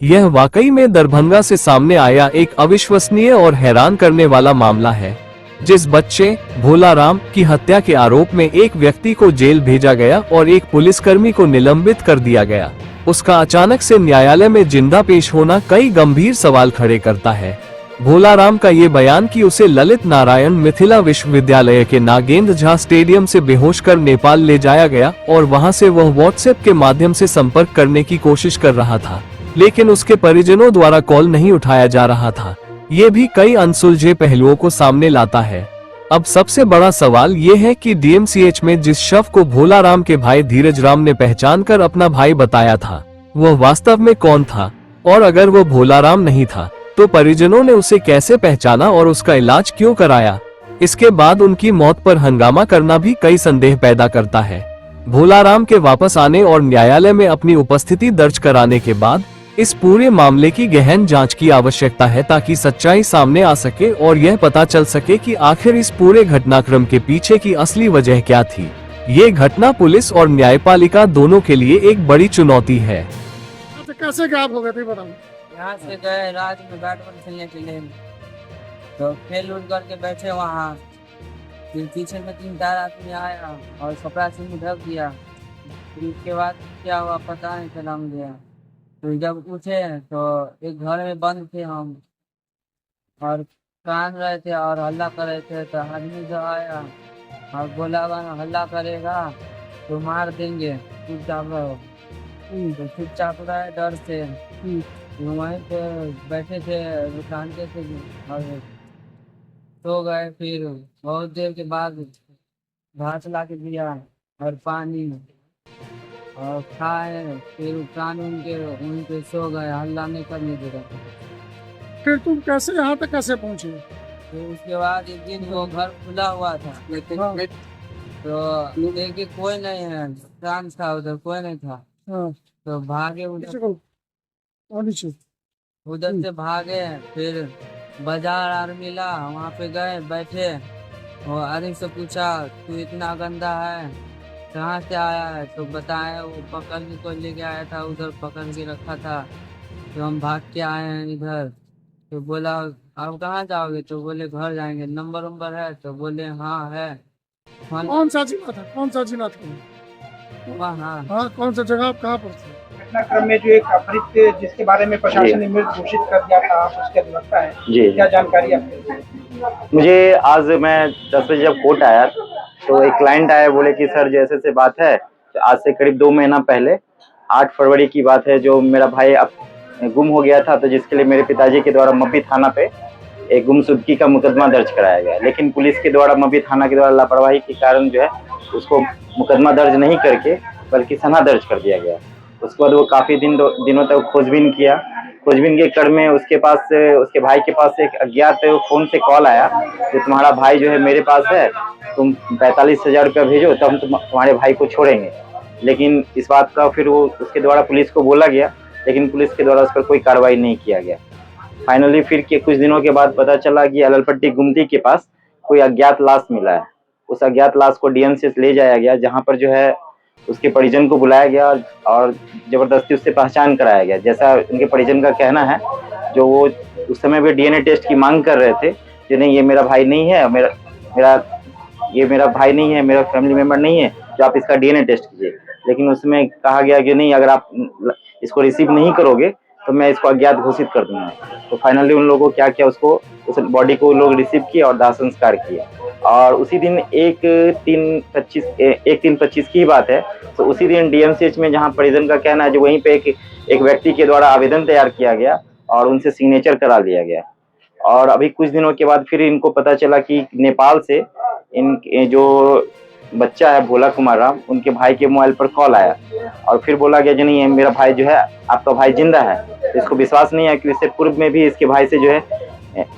यह वाकई में दरभंगा से सामने आया एक अविश्वसनीय और हैरान करने वाला मामला है। जिस बच्चे भोला राम की हत्या के आरोप में एक व्यक्ति को जेल भेजा गया और एक पुलिसकर्मी को निलंबित कर दिया गया, उसका अचानक से न्यायालय में जिंदा पेश होना कई गंभीर सवाल खड़े करता है। भोला राम का ये बयान कि उसे ललित नारायण मिथिला विश्वविद्यालय के नागेंद्र झा स्टेडियम से बेहोश कर नेपाल ले जाया गया और वहां से वह व्हाट्सएप के माध्यम से संपर्क करने की कोशिश कर रहा था, लेकिन उसके परिजनों द्वारा कॉल नहीं उठाया जा रहा था, ये भी कई अनसुलझे पहलुओं को सामने लाता है। अब सबसे बड़ा सवाल ये है कि डीएमसीएच में जिस शव को भोला राम के भाई धीरज राम ने पहचान कर अपना भाई बताया था, वह वास्तव में कौन था, और अगर वो भोला राम नहीं था तो परिजनों ने उसे कैसे पहचाना और उसका इलाज क्यों कराया। इसके बाद उनकी मौत पर हंगामा करना भी कई संदेह पैदा करता है। भोला राम के वापस आने और न्यायालय में अपनी उपस्थिति दर्ज कराने के बाद इस पूरे मामले की गहन जांच की आवश्यकता है, ताकि सच्चाई सामने आ सके और यह पता चल सके कि आखिर इस पूरे घटनाक्रम के पीछे की असली वजह क्या थी। ये घटना पुलिस और न्यायपालिका दोनों के लिए एक बड़ी चुनौती है। तो कैसे गायब हो गए थे बताओ? यहाँ से गए रात में बैट बॉल खेलने के लिए, तो खेल उल करके बैठे वहाँ। फिर पीछे में 3-4 आदमी आया और कपड़ा से मुँह ढक दिया। फिर उसके बाद क्या हुआ पता नहीं चला मुझे। तो जब उठे तो एक घर में बंद थे हम, और कान रहे थे और हल्ला कर रहे थे। तो आदमी जो आया और बोला हल्ला करेगा तो मार देंगे, चुपचाप रहो। तो चुपचाप रहे डर से। वहीं पे बैठे थे, शांति से और सो गए। फिर बहुत देर के बाद घास ला के दिया और पानी और खाए। फिर कानून के वहीं पे सो गए, हल्ला नहीं करने दे रहे। फिर तुम कैसे यहाँ तक कैसे पहुँचे? फिर उसके बाद एक दिन वो घर खुला हुआ था, तो देखिए कोई नहीं है, शांत था, उधर कोई नहीं था। तो भागे उधर से भागे। फिर बाजार आर मिला, वहाँ पे गए बैठे। वो आदमी से पूछा तू इतना गंदा है, कहाँ से आया है? तो बताया वो पकड़ के कोई लेके आया था, उधर पकड़ के रखा था। तो हम भाग के आए हैं इधर। तो बोला अब कहाँ जाओगे? तो बोले घर जाएंगे। नंबर है? तो बोले हाँ है। कौन सा जिला था? कौन सा जिला था? हाँ हाँ, कौन सा जगह, आप कहाँ पर थे? घटनाक्रम में जो एक अपहृत जिसके बारे में प्रशासन ने मृत घोषित कर दिया था, आप उसके अधिवक्ता हैं, क्या जानकारी आपको? मुझे आज मैं 10 बजे जब कोर्ट आया तो एक क्लाइंट आया, बोले कि सर जैसे से बात है, तो आज से करीब 2 महीना पहले 8 फरवरी की बात है, जो मेरा भाई अब गुम हो गया था, तो जिसके लिए मेरे पिताजी के द्वारा मब्बी थाना पे एक गुमशुदगी का मुकदमा दर्ज कराया गया। लेकिन पुलिस के द्वारा मब्बी थाना के द्वारा लापरवाही के कारण जो है उसको मुकदमा दर्ज नहीं करके बल्कि सना दर्ज कर दिया गया। उसके बाद वो काफी दिनों तक खोजबीन किया। खोजबीन के क्रम में उसके पास से, उसके भाई के पास से एक अज्ञात फोन से कॉल आया कि तुम्हारा भाई जो है मेरे पास है, तुम 45,000 रुपया भेजो तब हम तुम्हारे भाई को छोड़ेंगे। लेकिन इस बात का फिर वो उसके द्वारा पुलिस को बोला गया, लेकिन पुलिस के द्वारा उस पर कोई कार्रवाई नहीं किया गया। फाइनली फिर के कुछ दिनों के बाद पता चला कि अललपट्टी गुमती के पास कोई अज्ञात लाश मिला है। उस अज्ञात लाश को डीएमसीएच ले जाया गया, जहाँ पर जो है उसके परिजन को बुलाया गया और जबरदस्ती उससे पहचान कराया गया। जैसा उनके परिजन का कहना है, जो वो उस समय भी डीएनए टेस्ट की मांग कर रहे थे, जो नहीं ये मेरा भाई नहीं है, ये मेरा भाई नहीं है, मेरा फैमिली मेंबर नहीं है, जो आप इसका डीएनए टेस्ट कीजिए। लेकिन उसमें कहा गया कि नहीं, अगर आप इसको रिसीव नहीं करोगे तो मैं इसको अज्ञात घोषित कर दूंगा। तो फाइनली उन लोगों को क्या किया, उसको उस बॉडी को लोग रिसीव किए और दाह संस्कार किया। और उसी दिन 1/3/25 की बात है, तो उसी दिन डीएमसीएच में, जहां परिजन का कहना है, जो वहीं पे एक व्यक्ति के द्वारा आवेदन तैयार किया गया और उनसे सिग्नेचर करा लिया गया। और अभी कुछ दिनों के बाद फिर इनको पता चला कि नेपाल से इन जो बच्चा है भोला कुमार राम, उनके भाई के मोबाइल पर कॉल आया और फिर बोला गया कि नहीं मेरा भाई जो है, आपका भाई जिंदा है। तो इसको विश्वास नहीं है कि इससे पूर्व में भी इसके भाई से जो है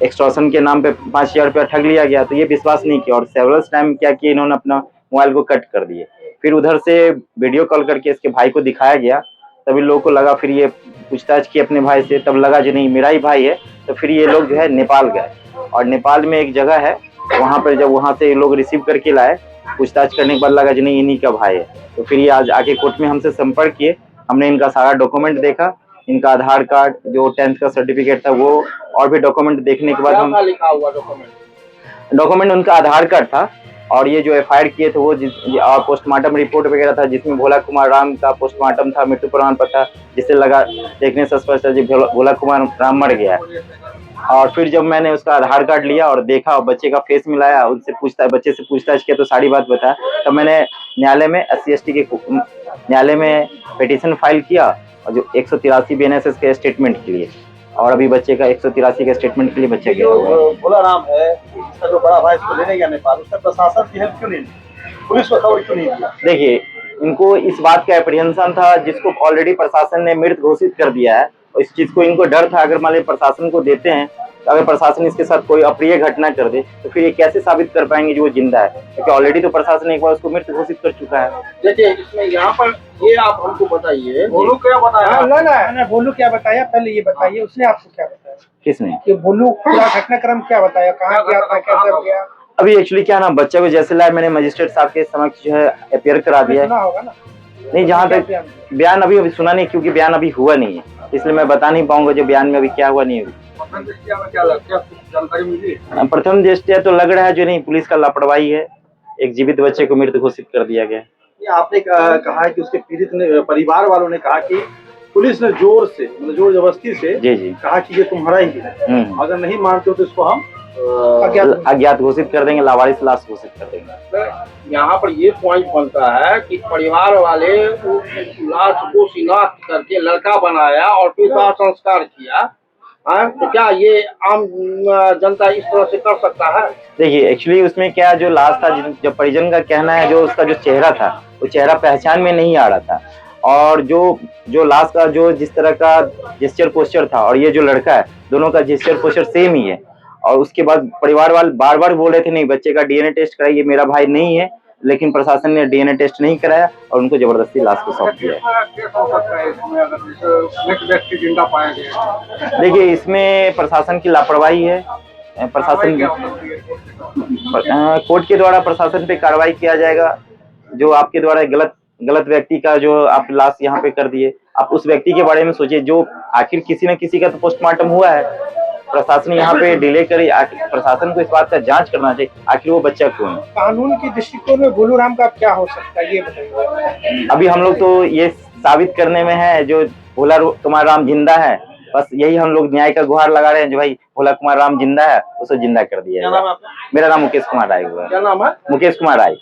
एक्सटॉर्शन के नाम पे 5,000 रुपया ठग लिया गया। तो ये विश्वास नहीं किया और सेवरल टाइम क्या किया, इन्होंने अपना मोबाइल को कट कर दिए। फिर उधर से वीडियो कॉल करके इसके भाई को दिखाया गया, तभी लोगों को लगा, फिर ये पूछताछ की अपने भाई से, तब लगा जो नहीं मेरा ही भाई है। तो फिर ये लोग जो है नेपाल गए और नेपाल में एक जगह है, वहाँ पर जब वहाँ से लोग रिसीव करके लाए, पूछताछ करने के बाद लगा जो नहीं इन्हीं का भाई है। तो फिर ये आज आके कोर्ट में हमसे संपर्क किए, हमने इनका सारा डॉक्यूमेंट देखा, इनका आधार कार्ड, जो 10th का सर्टिफिकेट था वो, और भी डॉक्यूमेंट देखने के बाद हम लिखा हुआ डॉक्यूमेंट उनका आधार कार्ड था, और ये जो एफआईआर किए थे वो पोस्टमार्टम रिपोर्ट वगैरह था, जिसमें भोला कुमार राम का पोस्टमार्टम था, मृत्यु प्रमाण पत्र था, जिससे लगा देखने से स्पष्ट है कि भोला कुमार राम मर गया है। और फिर जब मैंने उसका आधार कार्ड लिया और देखा और बच्चे का फेस मिलाया, उनसे बच्चे से पूछताछ किया तो सारी बात बताया, तब मैंने न्यायालय में SC/ST के न्यायालय में पिटीशन फाइल किया, और जो 183 BNSS के स्टेटमेंट के लिए, और अभी बच्चे का 183 के स्टेटमेंट के लिए बच्चा गया हुआ है। भोला राम है, इसका जो बड़ा भाई इसको लेने गया नेपाल, उसका प्रशासन की हेल्प क्यों नहीं ली, पुलिस को खबर क्यों नहीं किया? देखिए, इनको इस बात का एप्रीहेंशन था, जिसको ऑलरेडी प्रशासन ने मृत घोषित कर दिया है, और इस चीज को इनको डर था, अगर मान लीजिए प्रशासन को देते हैं, तो अगर प्रशासन इसके साथ कोई अप्रिय घटना कर दे तो फिर ये कैसे साबित कर पाएंगे जो वो जिंदा है, क्योंकि ऑलरेडी तो प्रशासन एक बार उसको मृत घोषित कर चुका है। देखिए, इसमें यहाँ पर ये आप हमको बताइए, भोलू क्या बताया? ना भोलू क्या बताया, पहले ये बताइए उसने आपको क्या बताया? किसने? कि भोलू पूरा घटनाक्रम क्या बताया, कहाँ गया था, कैसे गया? अभी एक्चुअली क्या ना, बच्चा को जैसे लाया, मैंने मजिस्ट्रेट साहब के समक्ष जो है अपियर करा दिया है। होगा ना? नहीं, जहाँ तक बयान अभी सुना नहीं, क्योंकि बयान अभी हुआ नहीं है, इसलिए मैं बता नहीं पाऊंगा जो बयान में अभी क्या हुआ नहीं हुआ। प्रथम दृष्टया तो लग रहा है जो नहीं, पुलिस का लापरवाही है, एक जीवित बच्चे को मृत घोषित कर दिया गया। आपने कहा है कि उसके पीड़ित ने, परिवार वालों ने कहा कि पुलिस ने जोर जबरदस्ती से जी कहा कि ये तुम्हारा ही है, अगर नहीं मानते हो तो इसको हम अज्ञात घोषित कर देंगे, लावारिस लाश घोषित कर देंगे। यहाँ पर ये पॉइंट बनता है कि परिवार वाले लाश को शिनाख्त करके लड़का बनाया और फिर दाह संस्कार किया, तो क्या ये आम जनता इस तरह से कर सकता है? देखिए, एक्चुअली उसमें क्या, जो लाश था, जो परिजन का कहना है, जो उसका जो चेहरा था वो चेहरा पहचान में नहीं आ रहा था, और जो लाश का जो जिस तरह का जेस्चर पोस्चर था और ये जो लड़का है, दोनों का जेस्चर पोस्चर सेम ही है। और उसके बाद परिवार वाले बार बार बोल रहे थे नहीं, बच्चे का DNA टेस्ट कराइए, मेरा भाई नहीं है, लेकिन प्रशासन ने DNA टेस्ट नहीं कराया और उनको जबरदस्ती लाश को सौंप दिया। देखिए, इसमें प्रशासन की लापरवाही है, प्रशासन कोर्ट के द्वारा प्रशासन पे कार्रवाई किया जाएगा। जो आपके द्वारा गलत व्यक्ति का जो आप लाश यहाँ पे कर दिए, आप उस व्यक्ति के बारे में सोचिए, जो आखिर किसी न किसी का तो पोस्टमार्टम हुआ है, प्रशासन यहाँ पे डिले करे, प्रशासन को इस बात का जांच करना चाहिए, आखिर वो बच्चा कौन है। कानून की दृष्टिकोण में भोलू राम का क्या हो सकता है, ये बताइए। अभी हम लोग तो ये साबित करने में है जो भोला कुमार राम जिंदा है, बस यही हम लोग न्याय का गुहार लगा रहे हैं, जो भाई भोला कुमार राम जिंदा है, उसे जिंदा कर दिया है। मेरा नाम मुकेश कुमार राय हुआ है। क्या नाम है? मुकेश कुमार राय।